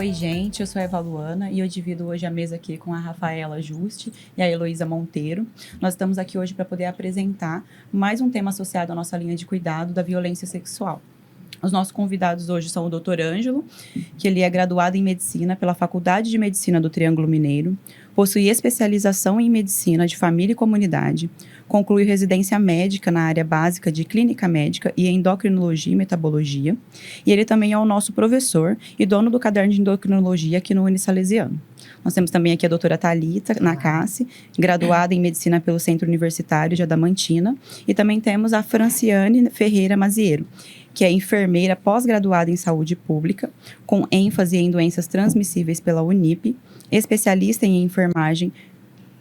Oi, gente, eu sou a Eva Luana e eu divido hoje a mesa aqui com a Rafaela Juste e a Heloísa Monteiro. Nós estamos aqui hoje para poder apresentar mais um tema associado à nossa linha de cuidado da violência sexual. Os nossos convidados hoje são o Dr. Ângelo, que ele é graduado em Medicina pela Faculdade de Medicina do Triângulo Mineiro, possui especialização em Medicina de Família e Comunidade, concluiu residência médica na área básica de Clínica Médica e Endocrinologia e Metabologia, e ele também é o nosso professor e dono do caderno de endocrinologia aqui no Unisalesiano. Nós temos também aqui a doutora Thalita Nakassi, graduada em Medicina pelo Centro Universitário de Adamantina, e também temos a Franciane Ferreira Maziero, que é enfermeira pós-graduada em saúde pública, com ênfase em doenças transmissíveis pela Unip, especialista em enfermagem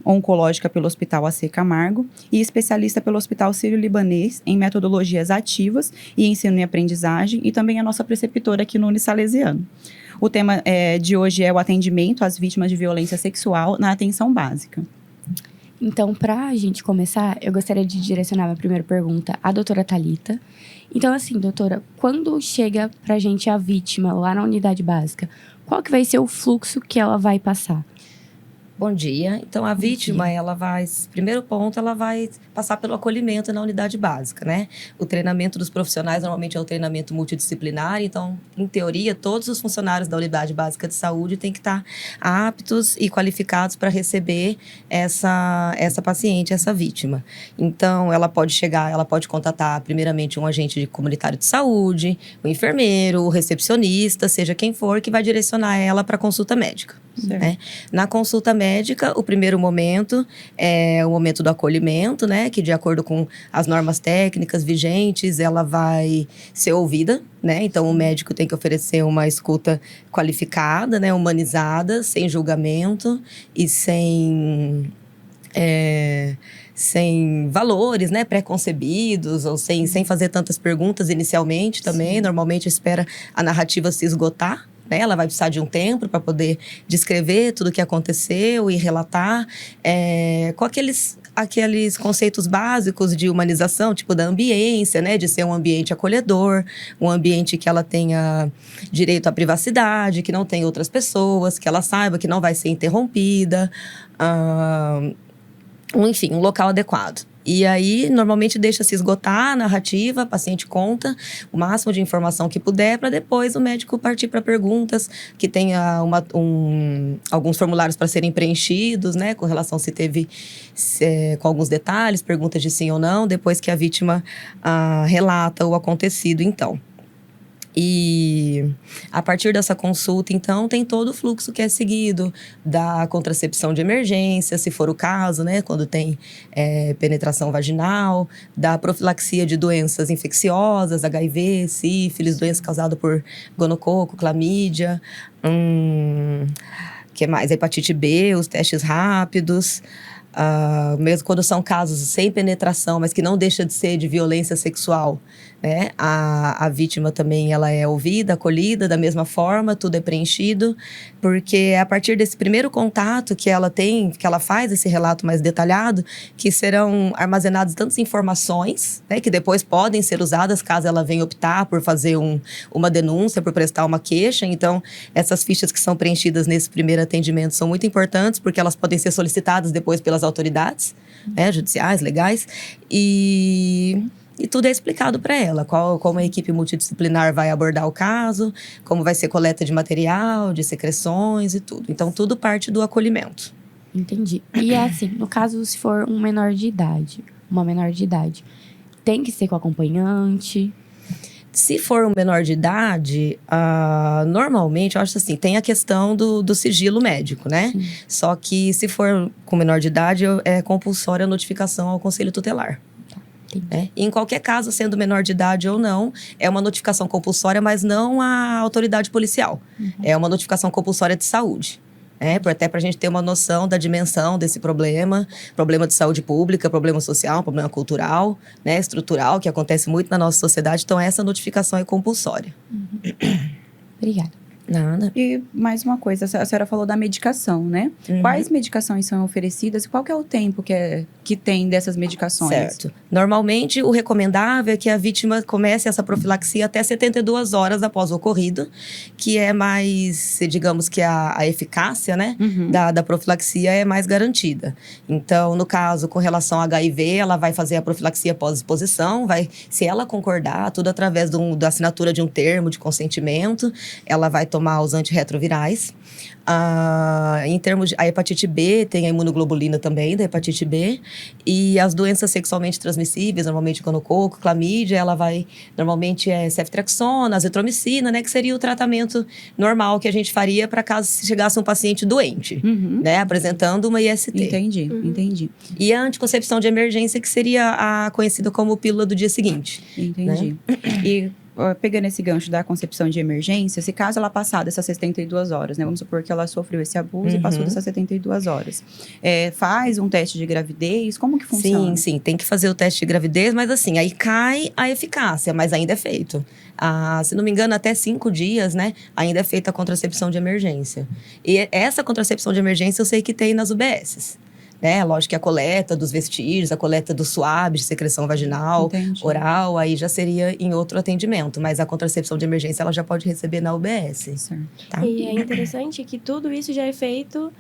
oncológica pelo Hospital AC Camargo e especialista pelo Hospital Sírio-Libanês em metodologias ativas e ensino e aprendizagem, e também a nossa preceptora aqui no Unisalesiano. O tema de hoje é o atendimento às vítimas de violência sexual na atenção básica. Então, para a gente começar, eu gostaria de direcionar minha primeira pergunta à doutora Thalita. Então, assim, doutora, quando chega pra gente a vítima lá na unidade básica, qual que vai ser o fluxo que ela vai passar? Bom dia. Então, a vítima, primeiro ponto, ela vai passar pelo acolhimento na unidade básica, né? O treinamento dos profissionais normalmente é um treinamento multidisciplinar, então, em teoria, todos os funcionários da unidade básica de saúde têm que estar aptos e qualificados para receber essa paciente, essa vítima. Então, ela pode contatar primeiramente um agente comunitário de saúde, o enfermeiro, o recepcionista, seja quem for, que vai direcionar ela para consulta médica. Né? Na consulta médica, o primeiro momento é o momento do acolhimento, né? Que de acordo com as normas técnicas vigentes, ela vai ser ouvida, né? Então, o médico tem que oferecer uma escuta qualificada, né? Humanizada, sem julgamento e sem valores, né, pré-concebidos, ou sem fazer tantas perguntas inicialmente também. Sim. Normalmente espera a narrativa se esgotar, né? Ela vai precisar de um tempo para poder descrever tudo o que aconteceu e relatar com aqueles conceitos básicos de humanização, tipo da ambiência, né? De ser um ambiente acolhedor, um ambiente que ela tenha direito à privacidade, que não tem outras pessoas, que ela saiba que não vai ser interrompida, enfim, um local adequado. E aí, normalmente, deixa-se esgotar a narrativa, a paciente conta o máximo de informação que puder, para depois o médico partir para perguntas, que tenha alguns formulários para serem preenchidos, né, com relação com alguns detalhes, perguntas de sim ou não, depois que a vítima relata o acontecido, então. E a partir dessa consulta, então, tem todo o fluxo que é seguido da contracepção de emergência, se for o caso, né? Quando tem penetração vaginal, da profilaxia de doenças infecciosas, HIV, sífilis, doença causada por gonococo, clamídia, que mais? Hepatite B, os testes rápidos. Mesmo quando são casos sem penetração, mas que não deixa de ser de violência sexual, né? A vítima também ela é ouvida, acolhida da mesma forma, tudo é preenchido, porque é a partir desse primeiro contato que ela faz esse relato mais detalhado, que serão armazenadas tantas informações, né, que depois podem ser usadas caso ela venha optar por fazer uma denúncia, por prestar uma queixa. Então, essas fichas que são preenchidas nesse primeiro atendimento são muito importantes, porque elas podem ser solicitadas depois pelas autoridades, né, judiciais, legais, e tudo é explicado para ela, como a equipe multidisciplinar vai abordar o caso, como vai ser coleta de material, de secreções e tudo. Então, tudo parte do acolhimento. Entendi. E assim, no caso, se for uma menor de idade, tem que ser com acompanhante? Se for um menor de idade, normalmente, eu acho assim, tem a questão do sigilo médico, né? Sim. Só que se for com menor de idade, é compulsória a notificação ao Conselho Tutelar. Em qualquer caso, sendo menor de idade ou não, é uma notificação compulsória, mas não à autoridade policial. Uhum. É uma notificação compulsória de saúde. Até para a gente ter uma noção da dimensão desse problema de saúde pública, problema social, problema cultural, né, estrutural, que acontece muito na nossa sociedade. Então, essa notificação é compulsória. Uhum. Obrigada. Nada. E mais uma coisa, a senhora falou da medicação, né? Uhum. Quais medicações são oferecidas e qual que é o tempo que tem dessas medicações? Certo. Normalmente, o recomendável é que a vítima comece essa profilaxia até 72 horas após o ocorrido, que é mais, digamos que a eficácia, né, da profilaxia é mais garantida. Então, no caso, com relação ao HIV, ela vai fazer a profilaxia pós-exposição, se ela concordar, tudo através da assinatura de um termo de consentimento, ela vai tomar os antirretrovirais. Em termos de a hepatite B, tem a imunoglobulina também, da hepatite B. E as doenças sexualmente transmissíveis, normalmente gonococo, clamídia, ela vai... Normalmente é ceftriaxona, azitromicina, né? Que seria o tratamento normal que a gente faria para caso chegasse um paciente doente, né? Apresentando uma IST. Entendi. E a anticoncepção de emergência, que seria a conhecida como pílula do dia seguinte. Entendi. Né? E... pegando esse gancho da concepção de emergência, se caso ela passar dessas 72 horas, né? Vamos supor que ela sofreu esse abuso e passou dessas 72 horas. Faz um teste de gravidez? Como que funciona? Sim, tem que fazer o teste de gravidez, mas assim, aí cai a eficácia, mas ainda é feito. Se não me engano, até 5 dias, né? Ainda é feita a contracepção de emergência. E essa contracepção de emergência eu sei que tem nas UBSs. Né? Lógico que a coleta dos vestígios, a coleta do suave de secreção vaginal, oral, aí já seria em outro atendimento. Mas a contracepção de emergência, ela já pode receber na UBS. Certo. Tá? E é interessante que tudo isso já é feito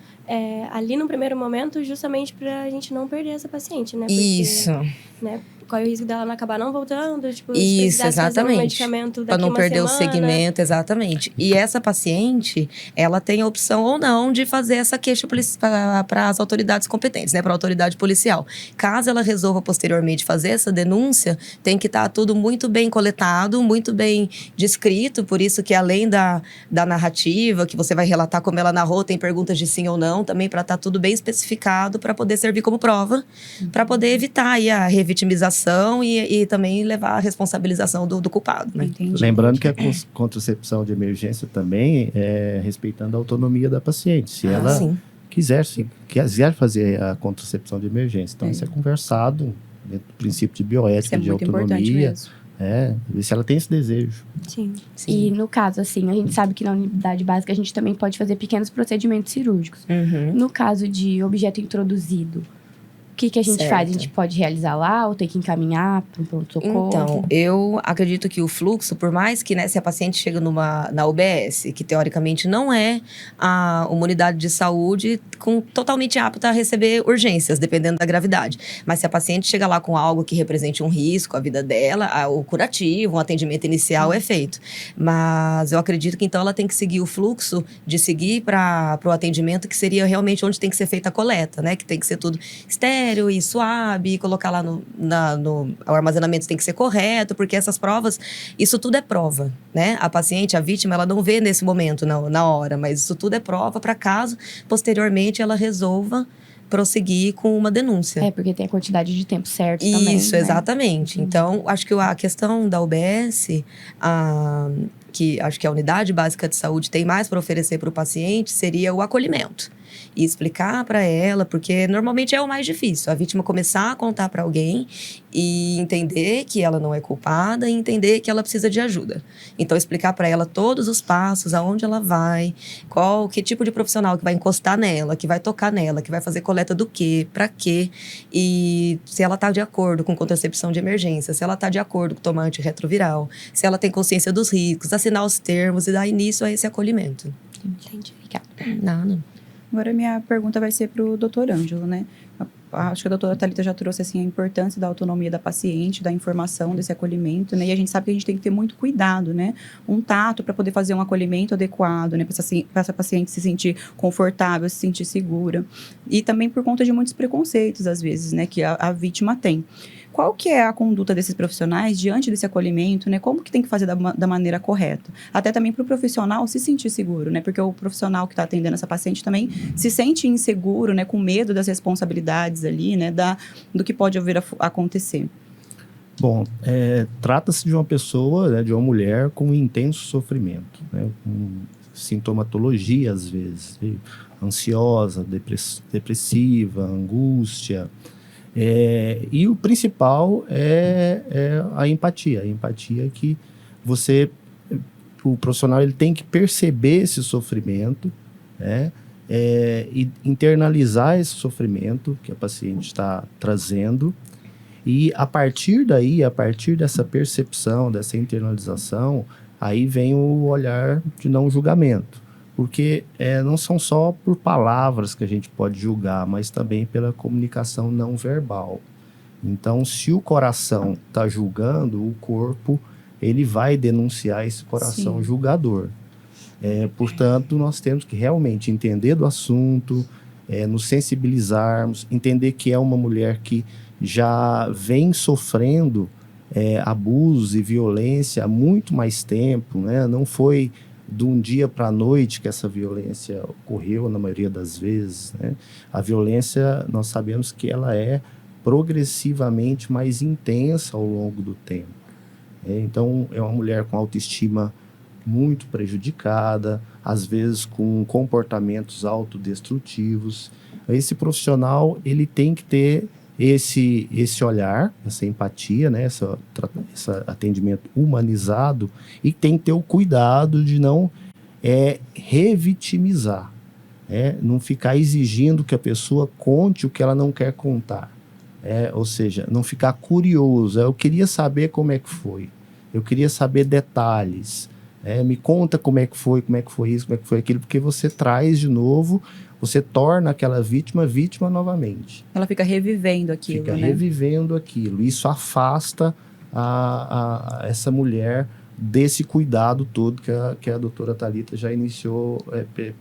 ali no primeiro momento, justamente para a gente não perder essa paciente, né? Porque, isso. Né, corre o risco dela não acabar não voltando, tipo, isso, exatamente. Fazer um medicamento daqui para não uma perder semana. o segmento, exatamente. E essa paciente, ela tem a opção ou não de fazer essa queixa para as autoridades competentes, né, para a autoridade policial. Caso ela resolva posteriormente fazer essa denúncia, tem que estar tudo muito bem coletado, muito bem descrito, por isso que além da narrativa, que você vai relatar como ela narrou, tem perguntas de sim ou não, também para estar tudo bem especificado, para poder servir como prova, para poder evitar aí a revitimização e também levar a responsabilização do culpado, né? Lembrando que a contracepção de emergência também é respeitando a autonomia da paciente. Se ela quiser fazer a contracepção de emergência. Então, isso é conversado dentro do princípio de bioética, de autonomia. Ver se ela tem esse desejo. Sim. E no caso, assim, a gente sabe que na unidade básica a gente também pode fazer pequenos procedimentos cirúrgicos. No caso de objeto introduzido, o que a gente faz? A gente pode realizar lá ou tem que encaminhar para um pronto-socorro? Então, eu acredito que o fluxo, por mais que, né, se a paciente chega na UBS, que teoricamente não é uma unidade de saúde totalmente apta a receber urgências, dependendo da gravidade. Mas se a paciente chega lá com algo que represente um risco à vida dela, o curativo, um atendimento inicial é feito. Mas eu acredito que então ela tem que seguir o fluxo de seguir para o atendimento, que seria realmente onde tem que ser feita a coleta, né? Que tem que ser tudo estéril e suave, colocar lá o armazenamento tem que ser correto, porque essas provas, isso tudo é prova, né? A paciente, a vítima, ela não vê nesse momento, na hora, mas isso tudo é prova para caso, posteriormente, ela resolva prosseguir com uma denúncia. Porque tem a quantidade de tempo certo também. Isso, exatamente. Então, acho que a questão da UBS, que acho que a unidade básica de saúde tem mais para oferecer para o paciente, seria o acolhimento. E explicar para ela, porque normalmente é o mais difícil, a vítima começar a contar para alguém e entender que ela não é culpada e entender que ela precisa de ajuda. Então, explicar para ela todos os passos, aonde ela vai, que tipo de profissional que vai encostar nela, que vai tocar nela, que vai fazer coleta do quê, para quê, e se ela está de acordo com contracepção de emergência, se ela está de acordo com tomar antirretroviral, se ela tem consciência dos riscos, assinar os termos e dar início a esse acolhimento. Entendi. Obrigada. Nada. Agora, minha pergunta vai ser para o doutor Ângelo, né? Acho que a doutora Thalita já trouxe, assim, a importância da autonomia da paciente, da informação, desse acolhimento, né? E a gente sabe que a gente tem que ter muito cuidado, né? Um tato para poder fazer um acolhimento adequado, né? Para essa paciente se sentir confortável, se sentir segura. E também por conta de muitos preconceitos, às vezes, né? Que a vítima tem. Qual que é a conduta desses profissionais diante desse acolhimento, né? Como que tem que fazer da maneira correta? Até também para o profissional se sentir seguro, né? Porque o profissional que está atendendo essa paciente também se sente inseguro, né? Com medo das responsabilidades ali, né? Do que pode vir a acontecer. Bom, trata-se de uma pessoa, né, de uma mulher com intenso sofrimento, né? Com sintomatologia, às vezes, ansiosa, depressiva, angústia. E o principal é a empatia. A empatia que você o profissional ele tem que perceber esse sofrimento, né? E internalizar esse sofrimento que a paciente está trazendo. E a partir daí, a partir dessa percepção, dessa internalização, aí vem o olhar de não julgamento. Porque não são só por palavras que a gente pode julgar, mas também pela comunicação não verbal. Então, se o coração está julgando, o corpo ele vai denunciar esse coração julgador. Portanto, nós temos que realmente entender do assunto, nos sensibilizarmos, entender que é uma mulher que já vem sofrendo abusos e violência há muito mais tempo, né? Não foi de um dia para a noite que essa violência ocorreu, na maioria das vezes, né? A violência, nós sabemos que ela é progressivamente mais intensa ao longo do tempo. Então, é uma mulher com autoestima muito prejudicada, às vezes com comportamentos autodestrutivos. Esse profissional, ele tem que ter esse olhar, essa empatia, né? esse atendimento humanizado, e tem que ter o cuidado de não revitimizar, não ficar exigindo que a pessoa conte o que ela não quer contar. Ou seja, não ficar curioso. Eu queria saber como é que foi. Eu queria saber detalhes. Me conta como é que foi isso, como é que foi aquilo, porque você traz de novo, você torna aquela vítima novamente. Ela fica revivendo aquilo, revivendo aquilo. Isso afasta essa mulher desse cuidado todo que a doutora Thalita já iniciou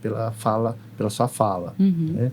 pela sua fala. Uhum.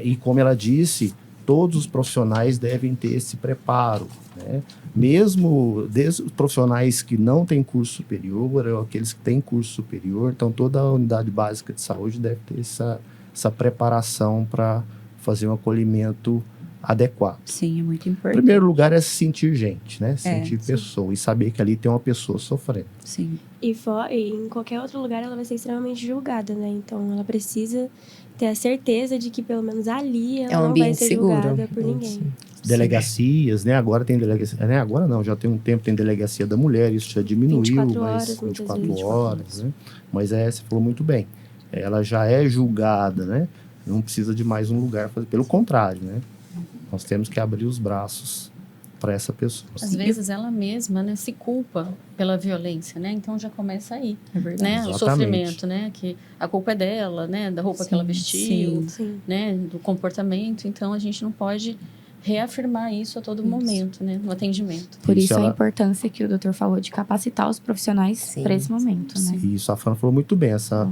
E como ela disse, todos os profissionais devem ter esse preparo, né? Mesmo desde os profissionais que não têm curso superior, ou aqueles que têm curso superior, então toda a unidade básica de saúde deve ter essa preparação para fazer um acolhimento adequado. Sim, é muito importante. Em primeiro lugar é sentir gente, né? Sentir pessoa e saber que ali tem uma pessoa sofrendo. Sim. E em qualquer outro lugar ela vai ser extremamente julgada, né? Então ela precisa ter a certeza de que pelo menos ali ela não vai ser julgada por ninguém. Delegacias, né? Agora tem delegacia, agora não, já tem um tempo tem delegacia da mulher, isso já diminuiu, 24 mas horas, 24 horas, né? Mas você falou muito bem. Ela já é julgada, né? Não precisa de mais um lugar fazer, pelo contrário, né? Nós temos que abrir os braços para essa pessoa. Às vezes ela mesma, né, se culpa pela violência, né? Então já começa aí, É verdade. né? Exatamente. O sofrimento, né? Que a culpa é dela, né? Da roupa que ela vestiu, né? Do comportamento. Então a gente não pode reafirmar isso a todo momento, né? No atendimento. Por isso a importância que o doutor falou de capacitar os profissionais para esse momento, né? Isso, a Fran falou muito bem. Essa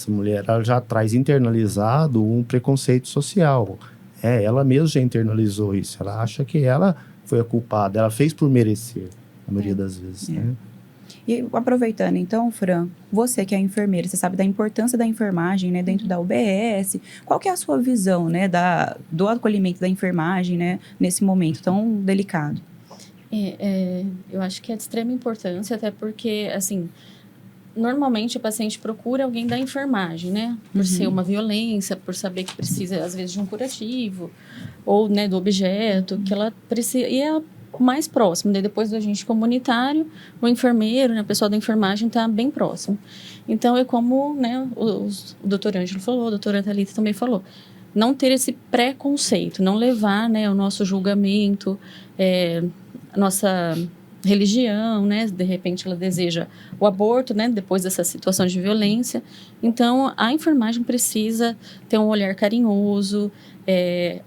mulher, ela já traz internalizado um preconceito social. Ela mesma já internalizou isso. Ela acha que ela foi a culpada. Ela fez por merecer, a maioria das vezes, né? E aproveitando, então, Fran, você que é enfermeira, você sabe da importância da enfermagem, né, dentro da UBS. Qual que é a sua visão, né, do acolhimento da enfermagem, né, nesse momento tão delicado? Eu acho que é de extrema importância, até porque, assim, normalmente o paciente procura alguém da enfermagem, né, por ser uma violência, por saber que precisa, às vezes, de um curativo, ou, né, do objeto, que ela precisa... E é mais próximo, né? Depois do agente comunitário, o enfermeiro, né, o pessoal da enfermagem está bem próximo. Então, é como, né, o doutor Ângelo falou, a doutora Thalita também falou, não ter esse preconceito, não levar, né, o nosso julgamento, a nossa religião, né, de repente ela deseja o aborto, né, depois dessa situação de violência. Então, a enfermagem precisa ter um olhar carinhoso,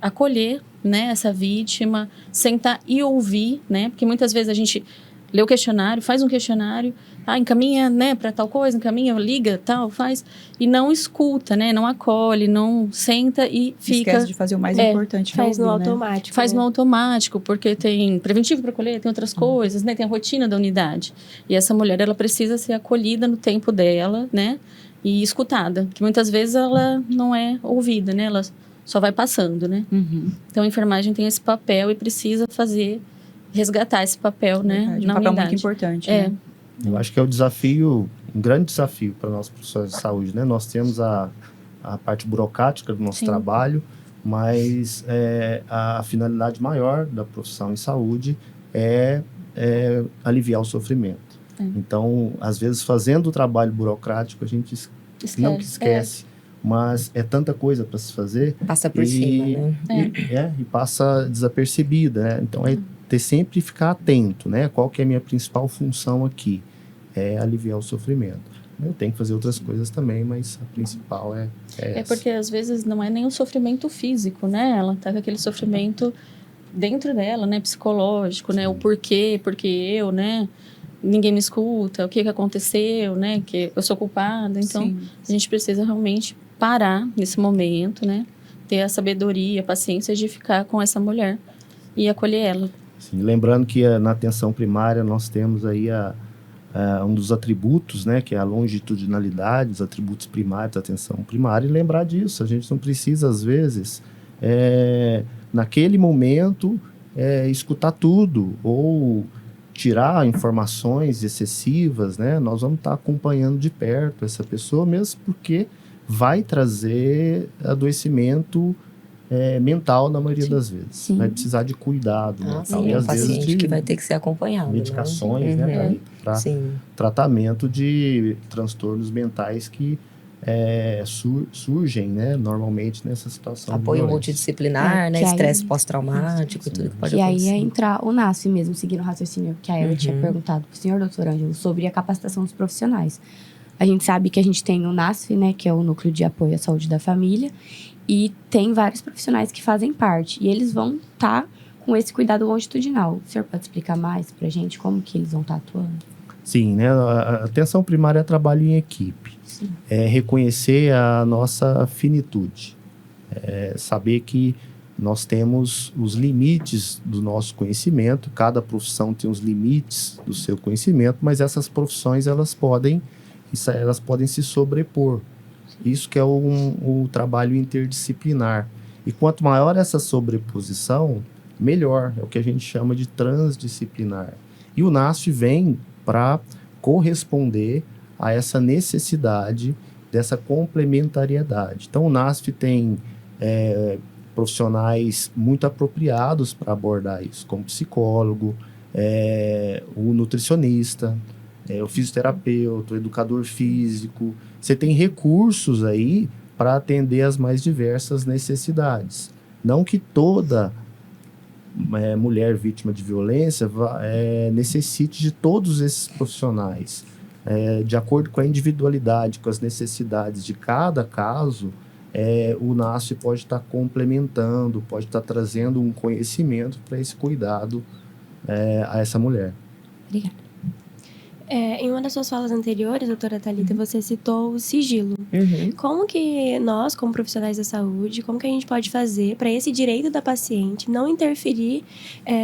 acolher, né, essa vítima, sentar e ouvir, né, porque muitas vezes a gente lê o questionário, faz um questionário, encaminha, né, para tal coisa, encaminha, liga, tal, faz, e não escuta, né, não acolhe, não senta e fica... Esquece de fazer o mais importante, faz ouvir, no né? automático. Faz no automático, porque tem preventivo para colher, tem outras coisas, né, tem a rotina da unidade. E essa mulher, ela precisa ser acolhida no tempo dela, né, e escutada, que muitas vezes ela não é ouvida, né, ela só vai passando, né. Então, a enfermagem tem esse papel e precisa resgatar esse papel, né, Verdade, na um papel unidade. muito importante, né? Eu acho que é um grande desafio para nós profissionais de saúde, né? Nós temos a parte burocrática do nosso trabalho, mas a finalidade maior da profissão em saúde é aliviar o sofrimento. Então, às vezes, fazendo o trabalho burocrático, a gente não que esquece. Mas é tanta coisa para se fazer. Passa por cima, né? E passa desapercebida, né? Então, é ter sempre ficar atento, né? Qual que é a minha principal função aqui? É aliviar o sofrimento. Eu tenho que fazer outras coisas também, mas a principal é essa. É porque, às vezes, não é nem o sofrimento físico, né? Ela tá com aquele sofrimento dentro dela, né? Psicológico, né? O porquê, porque eu, né? Ninguém me escuta, o que aconteceu, né? Que eu sou culpada. Então, a gente precisa realmente parar nesse momento, né? Ter a sabedoria, a paciência de ficar com essa mulher e acolher ela. Sim, lembrando que na atenção primária nós temos aí um dos atributos, né? Que é a longitudinalidade, os atributos primários da atenção primária. E lembrar disso, a gente não precisa, às vezes, naquele momento, escutar tudo ou tirar informações excessivas, né? Nós vamos estar acompanhando de perto essa pessoa, mesmo porque vai trazer adoecimento mental na maioria das vezes. Sim. Vai precisar de cuidado mental. E É às um paciente vezes que vai ter que ser acompanhado. Medicações, né? Para tratamento de transtornos mentais que surgem, né, normalmente nessa situação. Apoio multidisciplinar, né? Estresse pós-traumático e tudo que pode acontecer. E aí entrar o NASF mesmo, seguindo o raciocínio que a Eva tinha perguntado para o senhor, doutor Ângelo, sobre a capacitação dos profissionais. A gente sabe que a gente tem o NASF, né, que é o Núcleo de Apoio à Saúde da Família, e tem vários profissionais que fazem parte. E eles vão estar com esse cuidado longitudinal. O senhor pode explicar mais para a gente como que eles vão estar atuando? Sim, né? A atenção primária é trabalho em equipe. Sim. É reconhecer a nossa finitude. Saber que nós temos os limites do nosso conhecimento. Cada profissão tem os limites do seu conhecimento, mas essas profissões elas podem se sobrepor. Isso que é o trabalho interdisciplinar. E quanto maior essa sobreposição, melhor. É o que a gente chama de transdisciplinar. E o NASF vem para corresponder a essa necessidade dessa complementariedade. Então, o NASF tem profissionais muito apropriados para abordar isso, como psicólogo, o nutricionista, o fisioterapeuta, o educador físico. Você tem recursos aí para atender as mais diversas necessidades. Não que toda mulher vítima de violência necessite de todos esses profissionais. De acordo com a individualidade, com as necessidades de cada caso, o NASF pode estar complementando, pode estar trazendo um conhecimento para esse cuidado a essa mulher. Obrigada. Em uma das suas falas anteriores, doutora Thalita, você citou o sigilo. Como que nós, como profissionais da saúde, como que a gente pode fazer para esse direito da paciente não interferir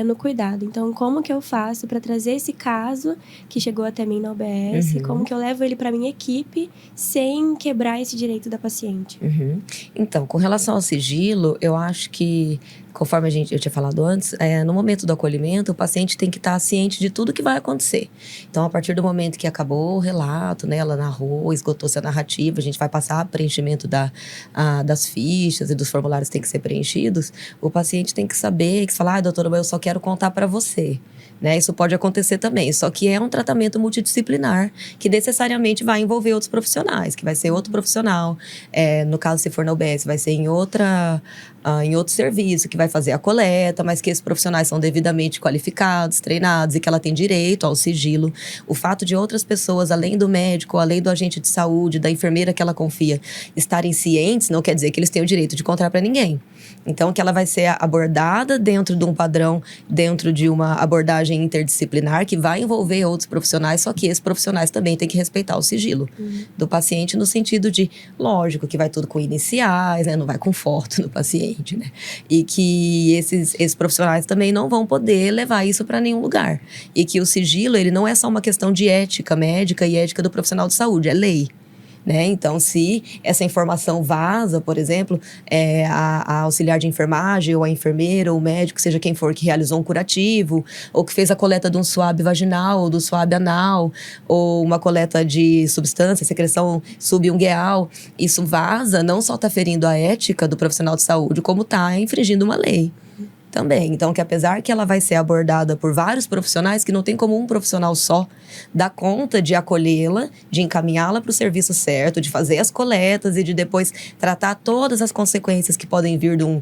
no cuidado? Então, como que eu faço para trazer esse caso que chegou até mim na UBS, como que eu levo ele para minha equipe sem quebrar esse direito da paciente? Então, com relação ao sigilo, eu acho que, conforme eu tinha falado antes, no momento do acolhimento, o paciente tem que estar ciente de tudo que vai acontecer. Então, a partir do momento que acabou o relato, né, ela narrou, esgotou-se a narrativa, a gente vai passar preenchimento das fichas e dos formulários que tem que ser preenchidos, o paciente tem que saber, que falar, doutora, eu só quero contar para você. Né? Isso pode acontecer também, só que é um tratamento multidisciplinar que necessariamente vai envolver outros profissionais, que vai ser outro profissional, no caso se for na UBS, vai ser em outro serviço, que vai fazer a coleta, mas que esses profissionais são devidamente qualificados, treinados e que ela tem direito ao sigilo. O fato de outras pessoas, além do médico, além do agente de saúde, da enfermeira que ela confia, estarem cientes, não quer dizer que eles tenham o direito de contar para ninguém. Então, que ela vai ser abordada dentro de um padrão, dentro de uma abordagem interdisciplinar que vai envolver outros profissionais, só que esses profissionais também têm que respeitar o sigilo do paciente no sentido de, lógico, que vai tudo com iniciais, né? Não vai com foto do paciente, né? E que esses profissionais também não vão poder levar isso para nenhum lugar. E que o sigilo, ele não é só uma questão de ética médica e ética do profissional de saúde, é lei. Né? Então, se essa informação vaza, por exemplo, a auxiliar de enfermagem, ou a enfermeira, ou o médico, seja quem for, que realizou um curativo, ou que fez a coleta de um swab vaginal, ou do swab anal, ou uma coleta de substância, secreção subungueal, isso vaza, não só está ferindo a ética do profissional de saúde, como está infringindo uma lei. Também. Então, que apesar que ela vai ser abordada por vários profissionais, que não tem como um profissional só dar conta de acolhê-la, de encaminhá-la para o serviço certo, de fazer as coletas e de depois tratar todas as consequências que podem vir de um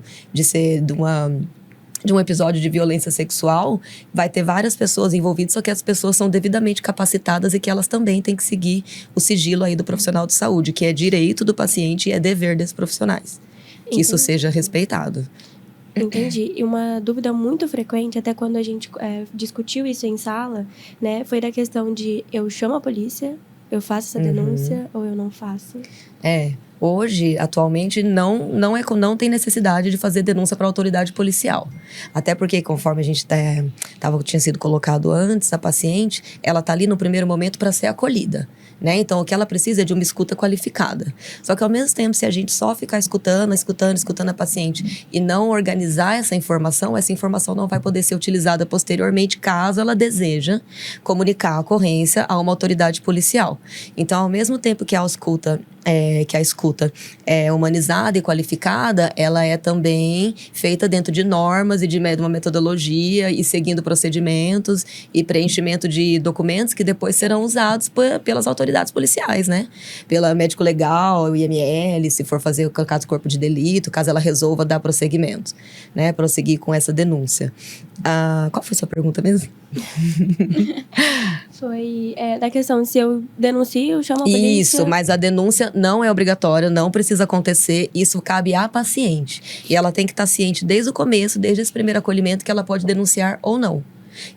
episódio de violência sexual, vai ter várias pessoas envolvidas, só que as pessoas são devidamente capacitadas e que elas também têm que seguir o sigilo aí do profissional de saúde, que é direito do paciente e é dever desses profissionais. Que isso seja respeitado. Entendi. E uma dúvida muito frequente, até quando a gente discutiu isso em sala, né, foi da questão de eu chamo a polícia, eu faço essa denúncia ou eu não faço? Hoje, atualmente, não tem necessidade de fazer denúncia para a autoridade policial. Até porque, conforme a gente tinha sido colocado antes, a paciente, ela está ali no primeiro momento para ser acolhida, né? Então, o que ela precisa é de uma escuta qualificada. Só que, ao mesmo tempo, se a gente só ficar escutando a paciente e não organizar essa informação não vai poder ser utilizada posteriormente, caso ela deseja comunicar a ocorrência a uma autoridade policial. Então, ao mesmo tempo que a escuta é humanizada e qualificada, ela é também feita dentro de normas e de uma metodologia e seguindo procedimentos e preenchimento de documentos que depois serão usados pelas autoridades policiais, né? Pela médico legal, o IML, se for fazer o caso de corpo de delito, caso ela resolva dar prosseguimento, né? Prosseguir com essa denúncia. Qual foi a sua pergunta mesmo? Foi da questão se eu denuncio, eu chamo a polícia. Isso, mas a denúncia não é obrigatória, não precisa acontecer. Isso cabe à paciente. E ela tem que estar ciente desde o começo, desde esse primeiro acolhimento, que ela pode denunciar ou não.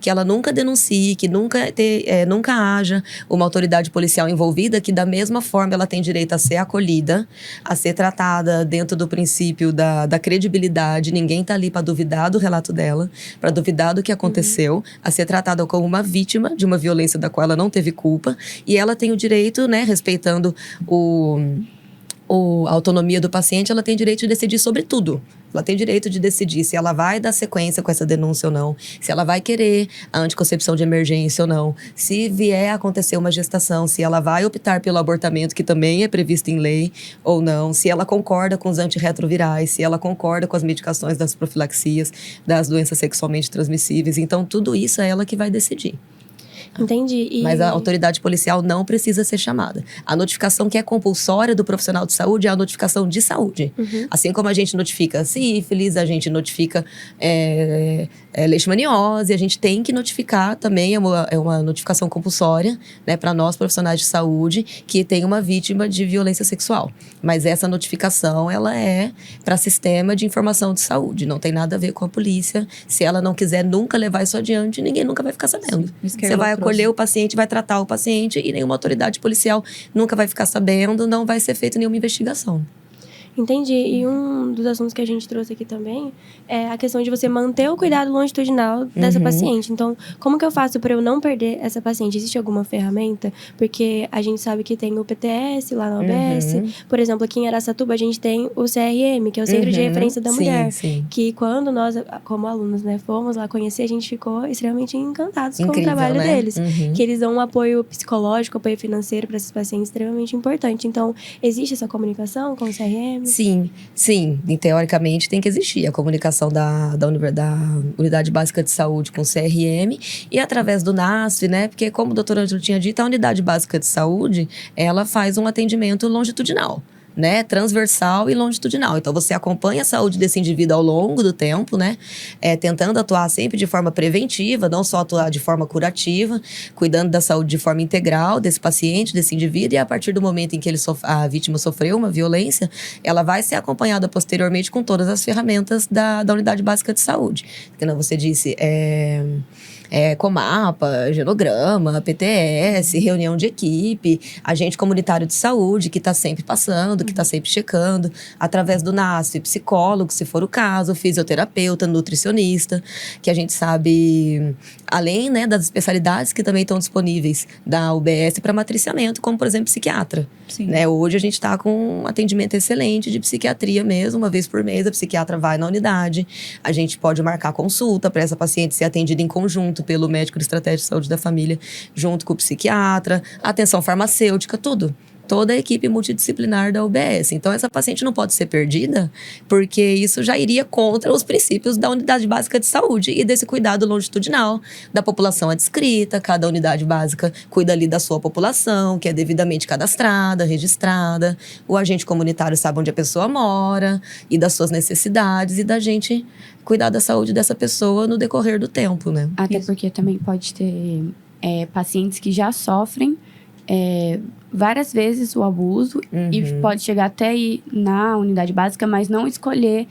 Que ela nunca denuncie, que nunca haja uma autoridade policial envolvida, que da mesma forma ela tem direito a ser acolhida, a ser tratada dentro do princípio da credibilidade. Ninguém está ali para duvidar do relato dela, para duvidar do que aconteceu, a ser tratada como uma vítima de uma violência da qual ela não teve culpa. E ela tem o direito, né, respeitando a autonomia do paciente, ela tem direito de decidir sobre tudo. Ela tem direito de decidir se ela vai dar sequência com essa denúncia ou não, se ela vai querer a anticoncepção de emergência ou não, se vier a acontecer uma gestação, se ela vai optar pelo abortamento, que também é previsto em lei, ou não, se ela concorda com os antirretrovirais, se ela concorda com as medicações das profilaxias, das doenças sexualmente transmissíveis. Então, tudo isso é ela que vai decidir. Entendi. Mas a autoridade policial não precisa ser chamada. A notificação que é compulsória do profissional de saúde é a notificação de saúde. Assim como a gente notifica sífilis, a gente notifica leishmaniose, a gente tem que notificar também, é uma notificação compulsória, né, para nós profissionais de saúde que tem uma vítima de violência sexual. Mas essa notificação, ela é para sistema de informação de saúde, não tem nada a ver com a polícia. Se ela não quiser nunca levar isso adiante, ninguém nunca vai ficar sabendo. Você vai acolher o paciente, vai tratar o paciente e nenhuma autoridade policial nunca vai ficar sabendo, não vai ser feita nenhuma investigação. Entendi. E um dos assuntos que a gente trouxe aqui também é a questão de você manter o cuidado longitudinal dessa paciente. Então, como que eu faço para eu não perder essa paciente? Existe alguma ferramenta? Porque a gente sabe que tem o PTS lá na OBS. Por exemplo, aqui em Araçatuba, a gente tem o CRM, que é o Centro de Referência da Mulher. Sim. Que quando nós, como alunos, né, fomos lá conhecer, a gente ficou extremamente encantados Incrível, com o trabalho deles. Que eles dão um apoio psicológico, apoio financeiro para esses pacientes extremamente importante. Então, existe essa comunicação com o CRM? Sim. E, teoricamente tem que existir a comunicação da Unidade Básica de Saúde com o CRM e através do NASF, né? Porque, como o doutor Ângelo tinha dito, a Unidade Básica de Saúde, ela faz um atendimento longitudinal, né, transversal e longitudinal. Então, você acompanha a saúde desse indivíduo ao longo do tempo, né, tentando atuar sempre de forma preventiva, não só atuar de forma curativa, cuidando da saúde de forma integral desse paciente, desse indivíduo, e a partir do momento em que a vítima sofreu uma violência, ela vai ser acompanhada posteriormente com todas as ferramentas da Unidade Básica de Saúde. Como você disse, Comapa, genograma, PTS, reunião de equipe, agente comunitário de saúde que está sempre passando, que está sempre checando, através do NASF, psicólogo, se for o caso, fisioterapeuta, nutricionista, que a gente sabe, além, né, das especialidades que também estão disponíveis da UBS para matriciamento, como, por exemplo, psiquiatra. Né? Hoje a gente está com um atendimento excelente de psiquiatria mesmo, uma vez por mês a psiquiatra vai na unidade, a gente pode marcar consulta para essa paciente ser atendida em conjunto pelo médico de estratégia de saúde da família, junto com o psiquiatra, atenção farmacêutica, tudo. toda a equipe multidisciplinar da UBS. Então, essa paciente não pode ser perdida, porque isso já iria contra os princípios da unidade básica de saúde e desse cuidado longitudinal da população adscrita. Cada unidade básica cuida ali da sua população, que é devidamente cadastrada, registrada. O agente comunitário sabe onde a pessoa mora e das suas necessidades, e da gente cuidar da saúde dessa pessoa no decorrer do tempo, né? Até porque também pode ter pacientes que já sofrem várias vezes o abuso e pode chegar até ir na unidade básica, mas não escolher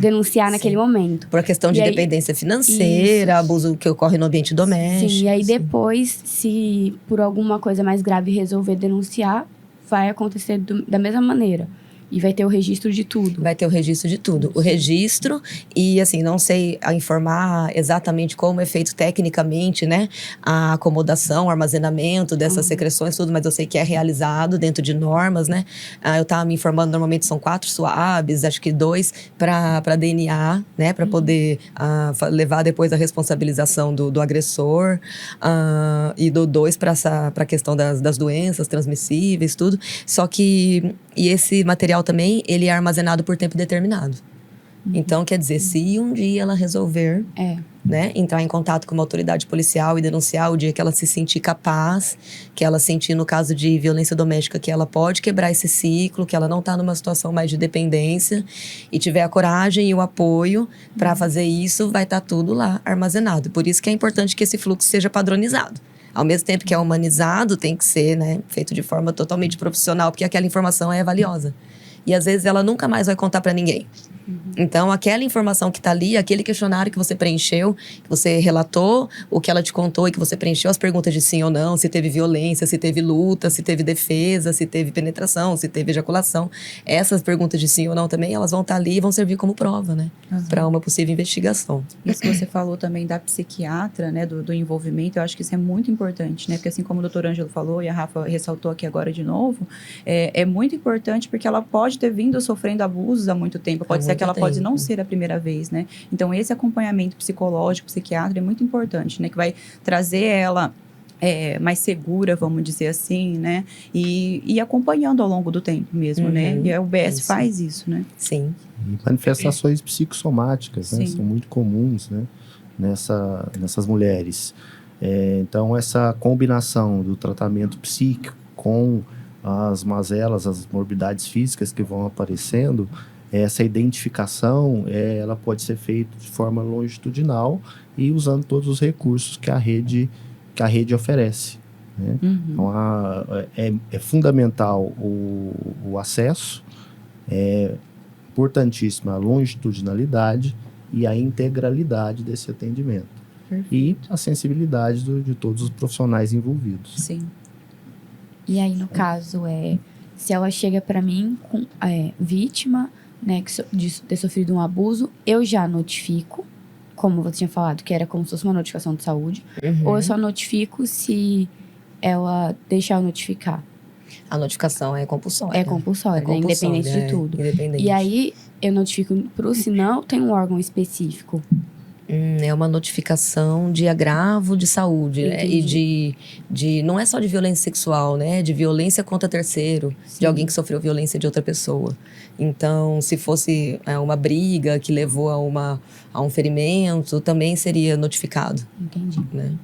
denunciar naquele momento. Por questão de dependência financeira, abuso que ocorre no ambiente doméstico. Sim, e aí depois, se por alguma coisa mais grave resolver denunciar, vai acontecer da mesma maneira. E vai ter o registro de tudo. Vai ter o registro de tudo. O registro e, assim, não sei informar exatamente como é feito tecnicamente, né? A acomodação, o armazenamento dessas secreções, tudo. Mas eu sei que é realizado dentro de normas, né? Eu estava me informando, normalmente são 4 swabs, acho que 2 para DNA, né? Para poder levar depois a responsabilização do agressor. E do 2 para a questão das doenças transmissíveis, tudo. Só que... E esse material também, ele é armazenado por tempo determinado. Então, quer dizer, se um dia ela resolver né, entrar em contato com uma autoridade policial e denunciar, o dia que ela se sentir capaz, que ela sentir, no caso de violência doméstica, que ela pode quebrar esse ciclo, que ela não está numa situação mais de dependência, e tiver a coragem e o apoio para fazer isso, vai estar tudo lá armazenado. Por isso que é importante que esse fluxo seja padronizado. Ao mesmo tempo que é humanizado, tem que ser, né, feito de forma totalmente profissional, porque aquela informação é valiosa. E às vezes ela nunca mais vai contar para ninguém. Então, aquela informação que está ali, aquele questionário que você preencheu, que você relatou, o que ela te contou e que você preencheu as perguntas de sim ou não, se teve violência, se teve luta, se teve defesa, se teve penetração, se teve ejaculação. Essas perguntas de sim ou não também, elas vão estar ali e vão servir como prova, né? Para uma possível investigação. Isso que você falou também da psiquiatra, né? Do envolvimento, eu acho que isso é muito importante, né? Porque assim como o doutor Ângelo falou e a Rafa ressaltou aqui agora de novo, é muito importante porque ela pode ter vindo sofrendo abusos há muito tempo. Pode ser que ela pode não ser a primeira vez, né? Então, esse acompanhamento psicológico, psiquiátrico é muito importante, né? Que vai trazer ela mais segura, vamos dizer assim, né? E acompanhando ao longo do tempo mesmo, né? E a UBS faz isso, né? Sim. E manifestações psicossomáticas, né? São muito comuns, né? Nessas mulheres. Então, essa combinação do tratamento psíquico com as mazelas, as morbidades físicas que vão aparecendo, essa identificação, ela pode ser feita de forma longitudinal e usando todos os recursos que a rede oferece, né? Então, é fundamental o acesso, é importantíssima a longitudinalidade e a integralidade desse atendimento. Perfeito. E a sensibilidade de todos os profissionais envolvidos. Sim. E aí, no caso, se ela chega para mim com vítima, né, de ter sofrido um abuso, eu já notifico, como você tinha falado, que era como se fosse uma notificação de saúde, ou eu só notifico se ela deixar eu notificar. A notificação é compulsória. É compulsória, né? Independente de tudo. Independente. E aí, eu notifico pro sinal, tem um órgão específico. É uma notificação de agravo de saúde, né? E não é só de violência sexual, né? De violência contra terceiro, de alguém que sofreu violência de outra pessoa. Então, se fosse uma briga que levou a um ferimento, também seria notificado. Entendi. Né?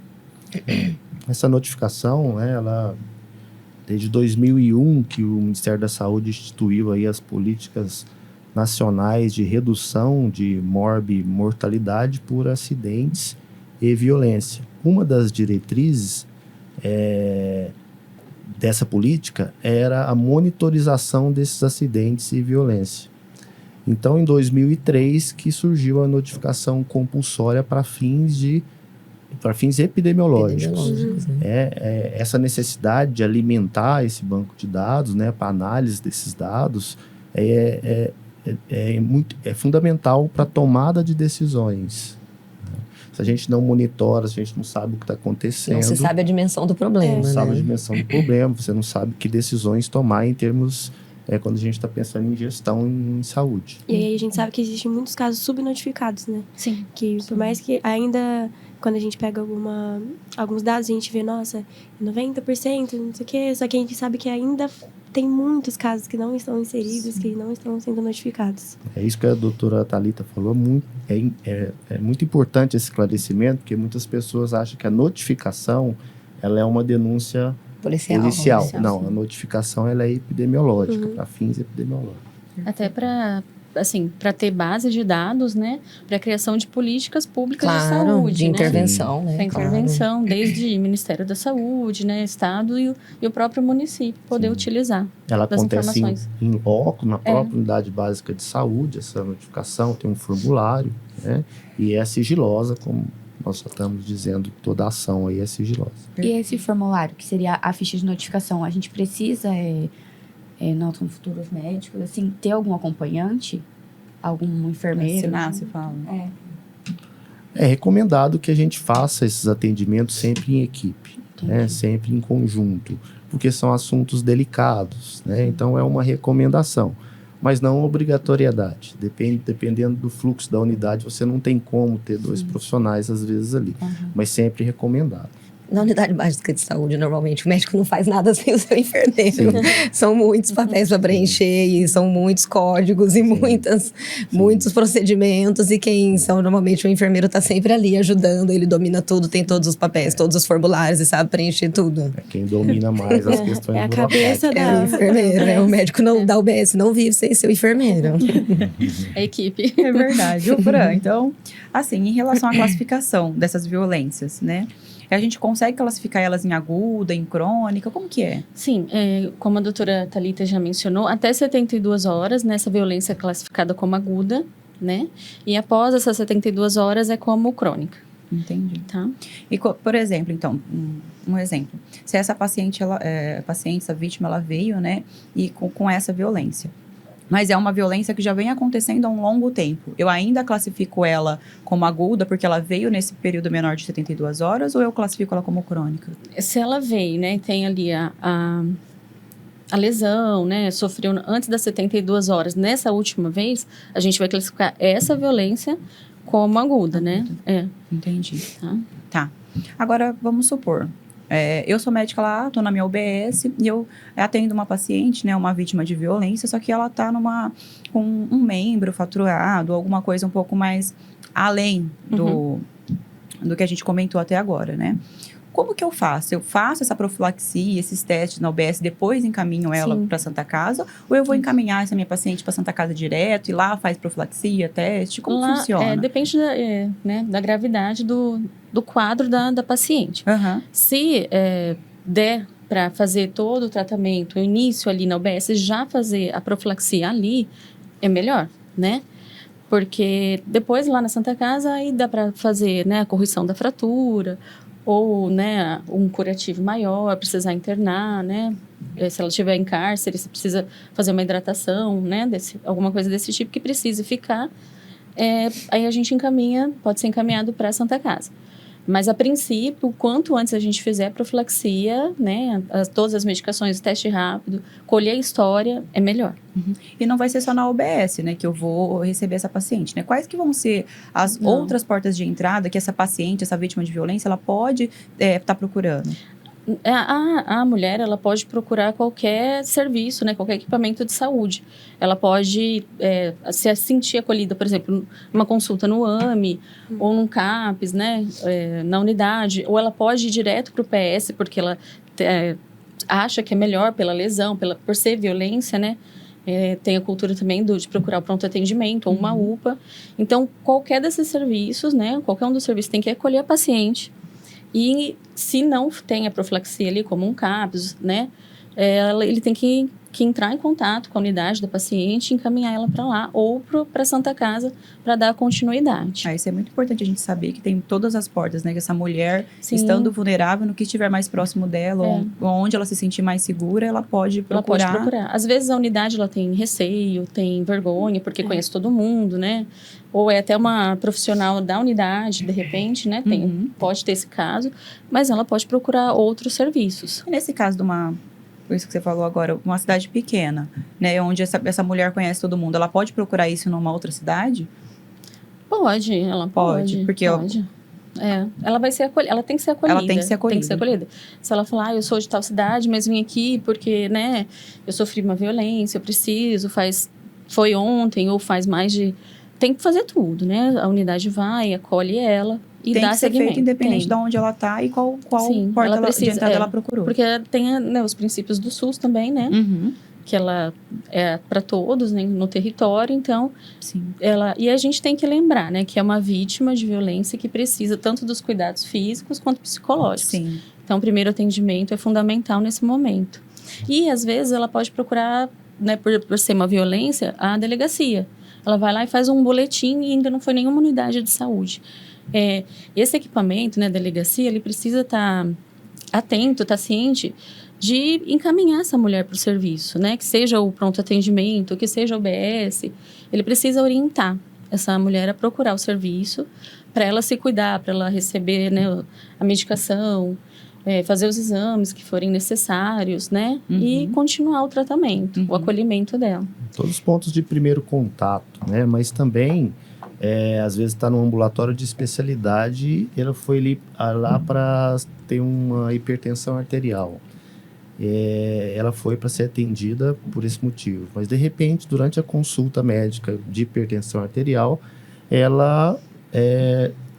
Essa notificação, ela desde 2001 que o Ministério da Saúde instituiu aí as políticas nacionais de redução de mortalidade por acidentes e violência. Uma das diretrizes dessa política era a monitorização desses acidentes e violência. Então, em 2003, que surgiu a notificação compulsória para fins epidemiológicos. Essa necessidade de alimentar esse banco de dados, né, para análise desses dados, é fundamental para a tomada de decisões. Se a gente não monitora, se a gente não sabe o que está acontecendo... Não se sabe a dimensão do problema, Não né? sabe a dimensão do problema, você não sabe que decisões tomar em termos... quando a gente está pensando em gestão em saúde. E aí a gente sabe que existem muitos casos subnotificados, né? Sim. Que por mais que ainda quando a gente pega alguns dados, a gente vê, nossa, 90%, não sei o quê, só que a gente sabe que ainda tem muitos casos que não estão inseridos, que não estão sendo notificados. É isso que a doutora Thalita falou, é muito importante esse esclarecimento, porque muitas pessoas acham que a notificação ela é uma denúncia policial. Não, a notificação ela é epidemiológica, para fins epidemiológicos. Até para ter base de dados, né, para a criação de políticas públicas de saúde, de intervenção, né? Para intervenção, desde Ministério da Saúde, né, Estado e o próprio município poder utilizar. Ela das acontece informações. em loco, na própria unidade básica de saúde, essa notificação, tem um formulário, né, e é sigilosa, como nós só estamos dizendo, toda ação aí é sigilosa. E esse formulário, que seria a ficha de notificação, a gente precisa... nós somos futuros médicos, assim, ter algum acompanhante? Algum enfermeiro? Assinar, se fala. É recomendado que a gente faça esses atendimentos sempre em equipe, né? Sempre em conjunto, porque são assuntos delicados, né? Então é uma recomendação, mas não obrigatoriedade. Dependendo do fluxo da unidade, você não tem como ter dois profissionais às vezes ali, mas sempre recomendado. Na unidade básica de saúde, normalmente, o médico não faz nada sem o seu enfermeiro. São muitos papéis para preencher, e são muitos códigos e muitos procedimentos. E normalmente, o enfermeiro está sempre ali ajudando, ele domina tudo, tem todos os papéis, todos os formulários e sabe preencher tudo. É quem domina mais as questões a cabeça É o enfermeiro, o médico da UBS não vive sem seu enfermeiro. A equipe. É verdade. O Fran, então, assim, em relação à classificação dessas violências, né? A gente consegue classificar elas em aguda, em crônica? Como que é? Sim, como a doutora Thalita já mencionou, até 72 horas, né, essa violência é classificada como aguda, né? E após essas 72 horas é como crônica. Entendi. Tá? E, por exemplo, então, um exemplo. Se essa paciente, essa vítima, ela veio, né, e com essa violência. Mas é uma violência que já vem acontecendo há um longo tempo. Eu ainda classifico ela como aguda porque ela veio nesse período menor de 72 horas ou eu classifico ela como crônica? Se ela veio, né, e tem ali a lesão, né, sofreu antes das 72 horas, nessa última vez, a gente vai classificar essa violência como aguda, né? Entendi. Tá. Agora, vamos supor... eu sou médica lá, estou na minha UBS e eu atendo uma paciente, né, uma vítima de violência, só que ela está com um membro fraturado, alguma coisa um pouco mais além do que a gente comentou até agora, né? Como que eu faço? Eu faço essa profilaxia, esses testes na UBS, depois encaminho ela para Santa Casa? Ou eu vou encaminhar essa minha paciente para Santa Casa direto e lá faz profilaxia, teste? Como lá, funciona? Depende da gravidade do quadro da paciente. Se der para fazer todo o tratamento, o início ali na UBS, já fazer a profilaxia ali, é melhor, né? Porque depois lá na Santa Casa, aí dá para fazer, né, a correção da fratura, ou, né, um curativo maior, precisar internar, né? Se ela estiver em cárcere, se precisa fazer uma hidratação, né? Alguma coisa desse tipo que precise ficar. Aí a gente pode ser encaminhado para a Santa Casa. Mas, a princípio, quanto antes a gente fizer a profilaxia, né, todas as medicações, teste rápido, colher a história, é melhor. E não vai ser só na UBS, né, que eu vou receber essa paciente, né? Quais que vão ser as outras portas de entrada que essa paciente, essa vítima de violência, ela pode estar procurando? A mulher, ela pode procurar qualquer serviço, né, qualquer equipamento de saúde. Ela pode se sentir acolhida, por exemplo, numa consulta no AME, ou num CAPS, né, na unidade, ou ela pode ir direto para o PS, porque ela acha que é melhor pela lesão, por ser violência, né. Tem a cultura também de procurar o pronto atendimento, ou uma UPA. Então, qualquer desses serviços, né, qualquer um dos serviços tem que acolher a paciente. E se não tem a profilaxia ali, como um CAPS, né, ele tem que entrar em contato com a unidade da paciente e encaminhar ela para lá ou para Santa Casa para dar continuidade. Isso é muito importante a gente saber que tem todas as portas, né? Que essa mulher, estando vulnerável, no que estiver mais próximo dela, ou onde ela se sentir mais segura, ela pode procurar. Ela pode procurar. Às vezes a unidade ela tem receio, tem vergonha, porque conhece todo mundo, né? Ou é até uma profissional da unidade, de repente, né? Pode ter esse caso, mas ela pode procurar outros serviços. E nesse caso por isso que você falou agora, uma cidade pequena, né? Onde essa mulher conhece todo mundo, ela pode procurar isso numa outra cidade? Pode, ela pode. Porque pode. Ela vai ser acolhida, ela tem que ser acolhida. Ela tem que ser acolhida. Tem que ser acolhida. Se ela falar, eu sou de tal cidade, mas vim aqui porque, né, eu sofri uma violência, eu preciso, foi ontem ou faz mais de... Tem que fazer tudo, né? A unidade vai, acolhe ela e tem dá que ser seguimento. feito independente de onde ela está e qual Sim, porta ela precisa, de entrada ela procurou. Porque tem né, os princípios do SUS também, né? Uhum. Que ela é para todos, né, no território, então Sim. e a gente tem que lembrar, né, que é uma vítima de violência que precisa tanto dos cuidados físicos quanto psicológicos. Sim. Então, o primeiro atendimento é fundamental nesse momento. E às vezes ela pode procurar, né, por ser uma violência, a delegacia. Ela vai lá e faz um boletim e ainda não foi nenhuma unidade de saúde. Esse equipamento, né, delegacia, ele precisa estar atento, estar ciente de encaminhar essa mulher para o serviço, né? Que seja o pronto atendimento, que seja o BS. Ele precisa orientar essa mulher a procurar o serviço para ela se cuidar, para ela receber, né, a medicação, fazer os exames que forem necessários, né? Uhum. E continuar o tratamento, o acolhimento dela. Todos os pontos de primeiro contato, né? Mas também, às vezes está num ambulatório de especialidade, ela foi lá para ter uma hipertensão arterial. Ela foi para ser atendida por esse motivo. Mas, de repente, durante a consulta médica de hipertensão arterial, ela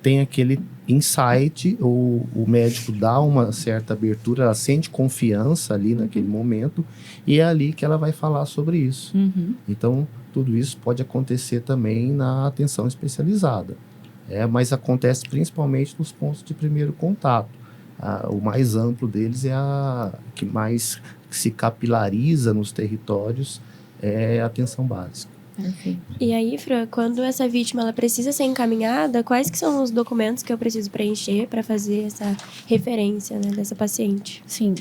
tem aquele insight, o médico dá uma certa abertura, ela sente confiança ali naquele momento, e é ali que ela vai falar sobre isso. Uhum. Então, tudo isso pode acontecer também na atenção especializada. Mas acontece principalmente nos pontos de primeiro contato. O mais amplo deles é a que mais se capilariza nos territórios, é a atenção básica. Perfeito. E aí, Fran, quando essa vítima ela precisa ser encaminhada, quais que são os documentos que eu preciso preencher para fazer essa referência, né, dessa paciente? Sim,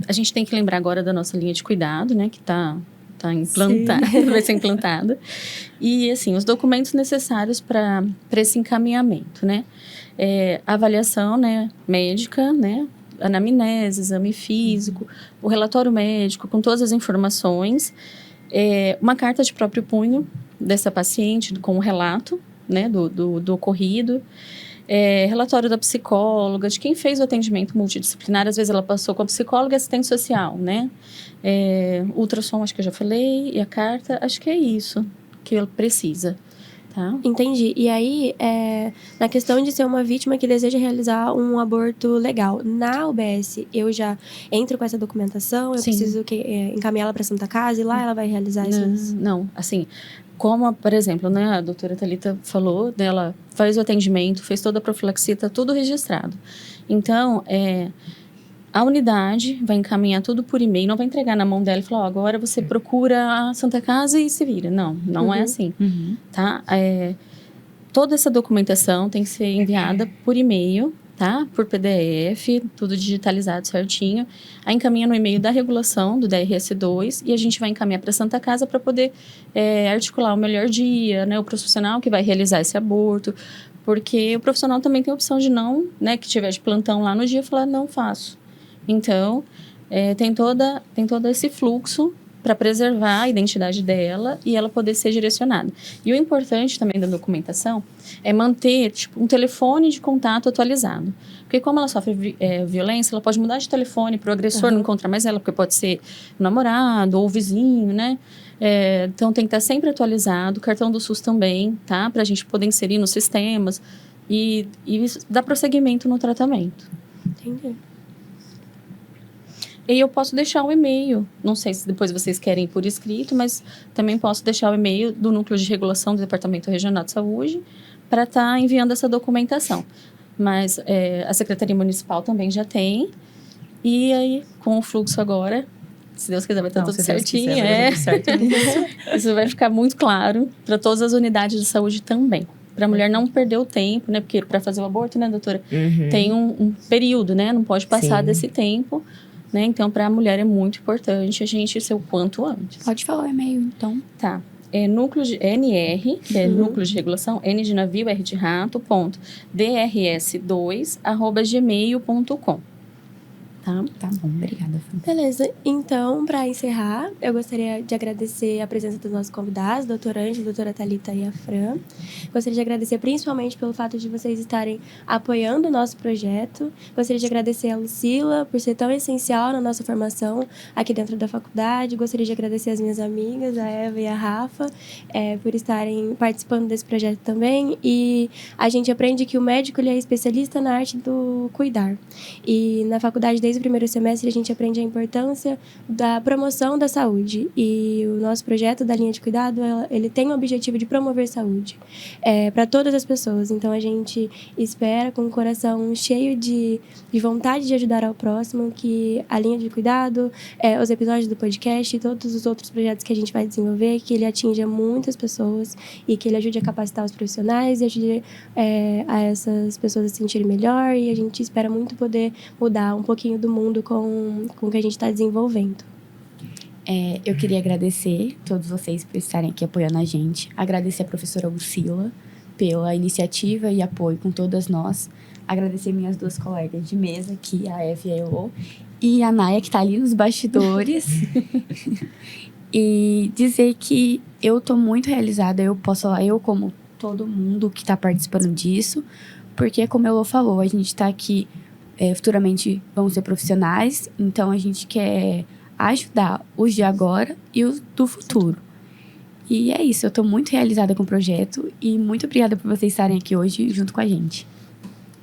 a gente tem que lembrar agora da nossa linha de cuidado, né, que está implantada, vai ser implantada. E, assim, os documentos necessários para esse encaminhamento, né? Avaliação, né, médica, né? Anamnese, exame físico, o relatório médico com todas as informações, uma carta de próprio punho dessa paciente com o relato, né, do ocorrido, relatório da psicóloga, de quem fez o atendimento multidisciplinar. Às vezes ela passou com a psicóloga e assistente social, né? Ultrassom, acho que eu já falei, e a carta, acho que é isso que ela precisa. Tá? Entendi. E aí, na questão de ser uma vítima que deseja realizar um aborto legal, na UBS, eu já entro com essa documentação, eu Sim. preciso encaminhá-la para a Santa Casa e lá ela vai realizar esses... Não, assim, como, por exemplo, né, a doutora Thalita falou, ela faz o atendimento, fez toda a profilaxia, está tudo registrado. Então, a unidade vai encaminhar tudo por e-mail, não vai entregar na mão dela e falar, agora você procura a Santa Casa e se vira. Não é assim, tá? Toda essa documentação tem que ser enviada por e-mail, tá? Por PDF, tudo digitalizado certinho. Aí encaminha no e-mail da regulação, do DRS2, e a gente vai encaminhar para a Santa Casa para poder articular o melhor dia, né? O profissional que vai realizar esse aborto, porque o profissional também tem a opção de não, né? Que tiver de plantão lá no dia, falar, não faço. Então, tem todo esse fluxo para preservar a identidade dela e ela poder ser direcionada. E o importante também da documentação é manter um telefone de contato atualizado. Porque como ela sofre violência, ela pode mudar de telefone para o agressor não encontrar mais ela, porque pode ser o namorado ou o vizinho, né? Então, tem que estar sempre atualizado. O cartão do SUS também, tá? Para a gente poder inserir nos sistemas e dar prosseguimento no tratamento. Entendi. E eu posso deixar o e-mail, não sei se depois vocês querem por escrito, mas também posso deixar o e-mail do Núcleo de Regulação do Departamento Regional de Saúde para estar enviando essa documentação. Mas a Secretaria Municipal também já tem. E aí, com o fluxo agora, se Deus quiser, vai estar tudo certinho. Isso vai ficar muito claro para todas as unidades de saúde também. Para a mulher não perder o tempo, né? Porque para fazer o aborto, né, doutora? Tem um período, né? Não pode passar desse tempo. Né? Então, para a mulher é muito importante a gente ser o quanto antes. Pode falar o e-mail, então. Tá. Núcleo de NR, que é Núcleo de Regulação, N de navio, R de rato, .drs2, @gmail.com. Tá bom, obrigada, Fran. Beleza, então, para encerrar, eu gostaria de agradecer a presença dos nossos convidados, a doutora Ângela, a doutora Thalita e a Fran. Gostaria de agradecer principalmente pelo fato de vocês estarem apoiando o nosso projeto. Gostaria de agradecer a Lucila por ser tão essencial na nossa formação aqui dentro da faculdade. Gostaria de agradecer as minhas amigas, a Eva e a Rafa, por estarem participando desse projeto também. E a gente aprende que o médico ele é especialista na arte do cuidar. E na faculdade, desde o primeiro semestre, a gente aprende a importância da promoção da saúde. E o nosso projeto da linha de cuidado, ele tem o objetivo de promover saúde para todas as pessoas. Então, a gente espera, com o coração cheio de vontade de ajudar ao próximo, que a linha de cuidado, os episódios do podcast e todos os outros projetos que a gente vai desenvolver, que ele atinja muitas pessoas e que ele ajude a capacitar os profissionais e ajude a essas pessoas a se sentirem melhor. E a gente espera muito poder mudar um pouquinho do mundo com o que a gente está desenvolvendo. Eu queria agradecer a todos vocês por estarem aqui apoiando a gente. Agradecer a professora Lucila pela iniciativa e apoio com todas nós. Agradecer minhas duas colegas de mesa aqui, a Eva e a Elô. E a Naya, que está ali nos bastidores. E dizer que eu estou muito realizada. Eu posso falar, eu como todo mundo que está participando disso. Porque, como a Elô falou, a gente está aqui... futuramente vamos ser profissionais, então a gente quer ajudar os de agora e os do futuro. E é isso, eu estou muito realizada com o projeto e muito obrigada por vocês estarem aqui hoje junto com a gente.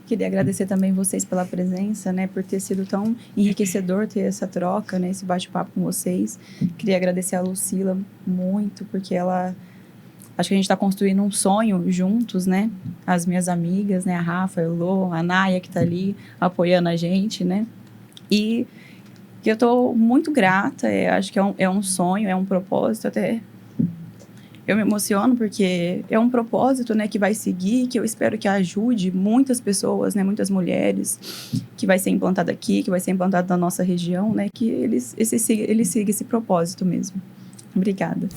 Queria agradecer também vocês pela presença, né, por ter sido tão enriquecedor ter essa troca, né, esse bate-papo com vocês. Queria agradecer a Lucila muito, porque ela... Acho que a gente está construindo um sonho juntos, né? As minhas amigas, né? A Rafa, a Elô, a Naya, que está ali apoiando a gente, né? E que eu estou muito grata. Acho que é um sonho, é um propósito. Até eu me emociono porque é um propósito, né? Que vai seguir, que eu espero que ajude muitas pessoas, né? Muitas mulheres, que vai ser implantado aqui, que vai ser implantado na nossa região, né? Que ele siga esse propósito mesmo. Obrigada.